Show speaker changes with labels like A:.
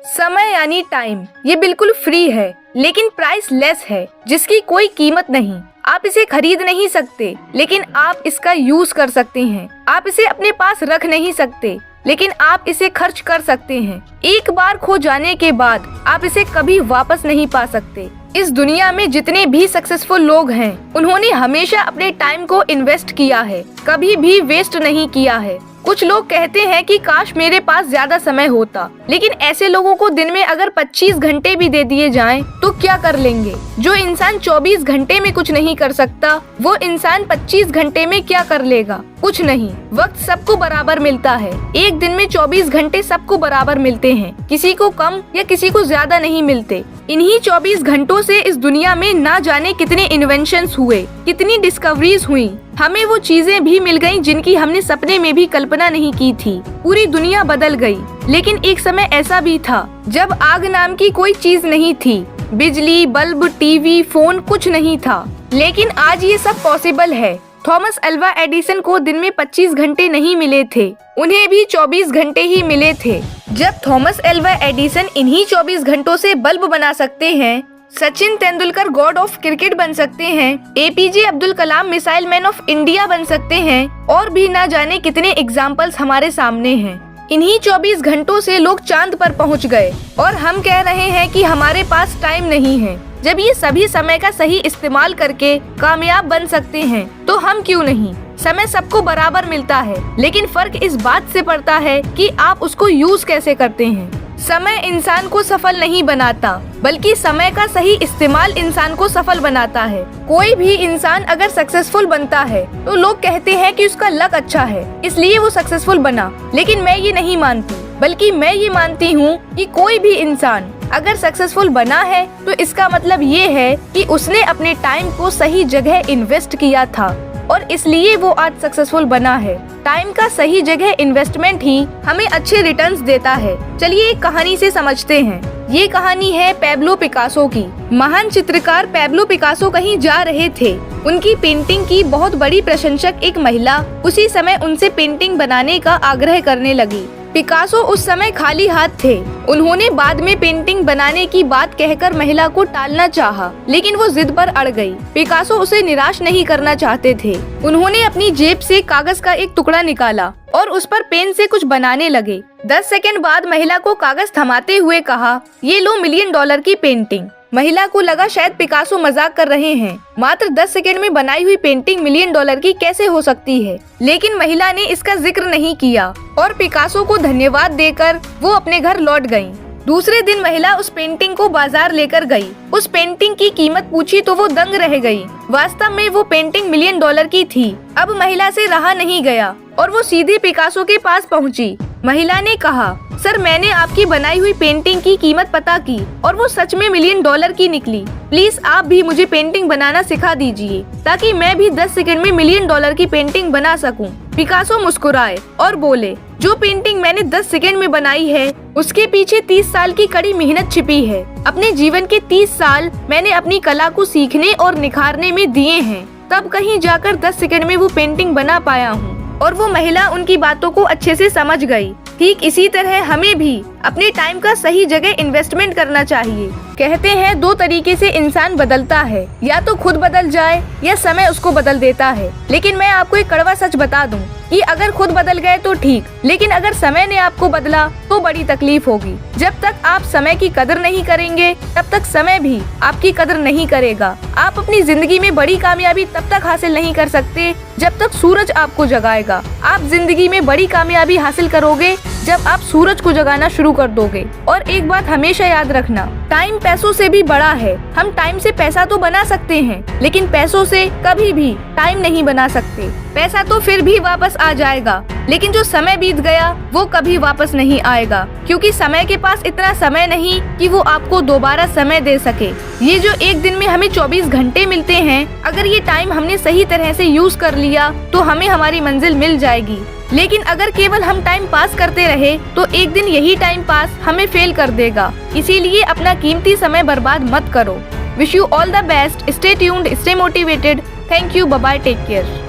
A: समय यानी टाइम, ये बिल्कुल फ्री है लेकिन प्राइस लेस है, जिसकी कोई कीमत नहीं। आप इसे खरीद नहीं सकते लेकिन आप इसका यूज कर सकते हैं। आप इसे अपने पास रख नहीं सकते लेकिन आप इसे खर्च कर सकते हैं। एक बार खो जाने के बाद आप इसे कभी वापस नहीं पा सकते। इस दुनिया में जितने भी सक्सेसफुल लोग हैं, उन्होंने हमेशा अपने टाइम को इन्वेस्ट किया है, कभी भी वेस्ट नहीं किया है। कुछ लोग कहते हैं कि काश मेरे पास ज्यादा समय होता, लेकिन ऐसे लोगों को दिन में अगर 25 घंटे भी दे दिए जाएं, तो क्या कर लेंगे? जो इंसान 24 घंटे में कुछ नहीं कर सकता, वो इंसान 25 घंटे में क्या कर लेगा? कुछ नहीं। वक्त सबको बराबर मिलता है। एक दिन में 24 घंटे सबको बराबर मिलते हैं, किसी को कम या किसी को ज्यादा नहीं मिलते। इन्हीं 24 घंटों से इस दुनिया में ना जाने कितने इन्वेंशंस हुए, कितनी डिस्कवरीज हुई। हमें वो चीजें भी मिल गईं जिनकी हमने सपने में भी कल्पना नहीं की थी। पूरी दुनिया बदल गई। लेकिन एक समय ऐसा भी था जब आग नाम की कोई चीज नहीं थी। बिजली, बल्ब, टीवी, फोन कुछ नहीं था। लेकिन आज ये सब पॉसिबल है। थॉमस अल्वा एडिसन को दिन में 25 घंटे नहीं मिले थे, उन्हें भी 24 घंटे ही मिले थे। जब थॉमस अल्वा एडिसन इन्हीं 24 घंटों से बल्ब बना सकते हैं, Sachin Tendulkar God of cricket बन सकते हैं, APJ Abdul Kalam missile man of India बन सकते हैं, और भी ना जाने कितने एग्जाम्पल्स हमारे सामने हैं। इन्हीं 24 घंटों से लोग चांद पर पहुंच गए और हम कह रहे हैं कि हमारे पास टाइम नहीं है। जब ये सभी समय का सही इस्तेमाल करके कामयाब बन सकते हैं, तो हम क्यों नहीं? समय सबको बराबर मिलता है, लेकिन फर्क इस बात से पड़ता है कि आप उसको यूज कैसे करते हैं। समय इंसान को सफल नहीं बनाता, बल्कि समय का सही इस्तेमाल इंसान को सफल बनाता है। कोई भी इंसान अगर सक्सेसफुल बनता है तो लोग कहते हैं कि उसका लक अच्छा है, इसलिए वो सक्सेसफुल बना। लेकिन मैं ये नहीं मानती, बल्कि मैं ये मानती हूँ कि कोई भी इंसान अगर सक्सेसफुल बना है तो इसका मतलब ये है कि उसने अपने टाइम को सही जगह इन्वेस्ट किया था, और इसलिए वो आज सक्सेसफुल बना है। टाइम का सही जगह इन्वेस्टमेंट ही हमें अच्छे रिटर्न्स देता है। चलिए एक कहानी से समझते हैं। ये कहानी है पैब्लो पिकासो की। महान चित्रकार पैब्लो पिकासो कहीं जा रहे थे। उनकी पेंटिंग की बहुत बड़ी प्रशंसक एक महिला उसी समय उनसे पेंटिंग बनाने का आग्रह करने लगी। पिकासो उस समय खाली हाथ थे। उन्होंने बाद में पेंटिंग बनाने की बात कहकर महिला को टालना चाहा, लेकिन वो जिद पर अड़ गई। पिकासो उसे निराश नहीं करना चाहते थे। उन्होंने अपनी जेब से कागज का एक टुकड़ा निकाला और उस पर पेन से कुछ बनाने लगे। 10 सेकंड बाद महिला को कागज थमाते हुए कहा, ये लो $1 मिलियन की पेंटिंग। महिला को लगा शायद पिकासो मजाक कर रहे हैं। मात्र 10 सेकंड में बनाई हुई पेंटिंग $1 मिलियन की कैसे हो सकती है? लेकिन महिला ने इसका जिक्र नहीं किया और पिकासो को धन्यवाद देकर वो अपने घर लौट गयी। दूसरे दिन महिला उस पेंटिंग को बाजार लेकर गई। उस पेंटिंग की कीमत पूछी तो वो दंग रह गई। वास्तव में वो पेंटिंग $1 मिलियन की थी। अब महिला से रहा नहीं गया और वो सीधे पिकासो के पास पहुंची। महिला ने कहा, सर मैंने आपकी बनाई हुई पेंटिंग की कीमत पता की और वो सच में $1 मिलियन की निकली। प्लीज आप भी मुझे पेंटिंग बनाना सिखा दीजिए ताकि मैं भी 10 सेकंड में $1 मिलियन की पेंटिंग बना सकूं। पिकासो मुस्कुराए और बोले, जो पेंटिंग मैंने 10 सेकंड में बनाई है उसके पीछे 30 साल की कड़ी मेहनत छिपी है। अपने जीवन के 30 साल मैंने अपनी कला को सीखने और निखारने में दिए हैं, तब कहीं जाकर 10 सेकंड में वो पेंटिंग बना पाया हूँ। और वो महिला उनकी बातों को अच्छे से समझ गई। ठीक इसी तरह हमें भी अपने टाइम का सही जगह इन्वेस्टमेंट करना चाहिए। कहते हैं 2 तरीके से इंसान बदलता है, या तो खुद बदल जाए या समय उसको बदल देता है। लेकिन मैं आपको एक कड़वा सच बता दूं कि अगर खुद बदल गए तो ठीक, लेकिन अगर समय ने आपको बदला तो बड़ी तकलीफ होगी। जब तक आप समय की कदर नहीं करेंगे, तब तक समय भी आपकी कदर नहीं करेगा। आप अपनी जिंदगी में बड़ी कामयाबी तब तक हासिल नहीं कर सकते जब तक सूरज आपको जगाएगा। आप जिंदगी में बड़ी कामयाबी हासिल करोगे जब आप सूरज को जगाना शुरू कर दोगे। और एक बात हमेशा याद रखना, टाइम पैसों से भी बड़ा है। हम टाइम से पैसा तो बना सकते हैं, लेकिन पैसों से कभी भी टाइम नहीं बना सकते। पैसा तो फिर भी वापस आ जाएगा, लेकिन जो समय बीत गया वो कभी वापस नहीं आएगा, क्योंकि समय के पास इतना समय नहीं कि वो आपको दोबारा समय दे सके। ये जो एक दिन में हमें 24 घंटे मिलते हैं, अगर ये टाइम हमने सही तरह से यूज कर लिया तो हमें हमारी मंजिल मिल जाएगी। लेकिन अगर केवल हम टाइम पास करते रहे तो एक दिन यही टाइम पास हमें फेल कर देगा। इसीलिए अपना कीमती समय बर्बाद मत करो। Wish you all the best. Stay tuned, stay motivated. Thank you, bye bye, take care.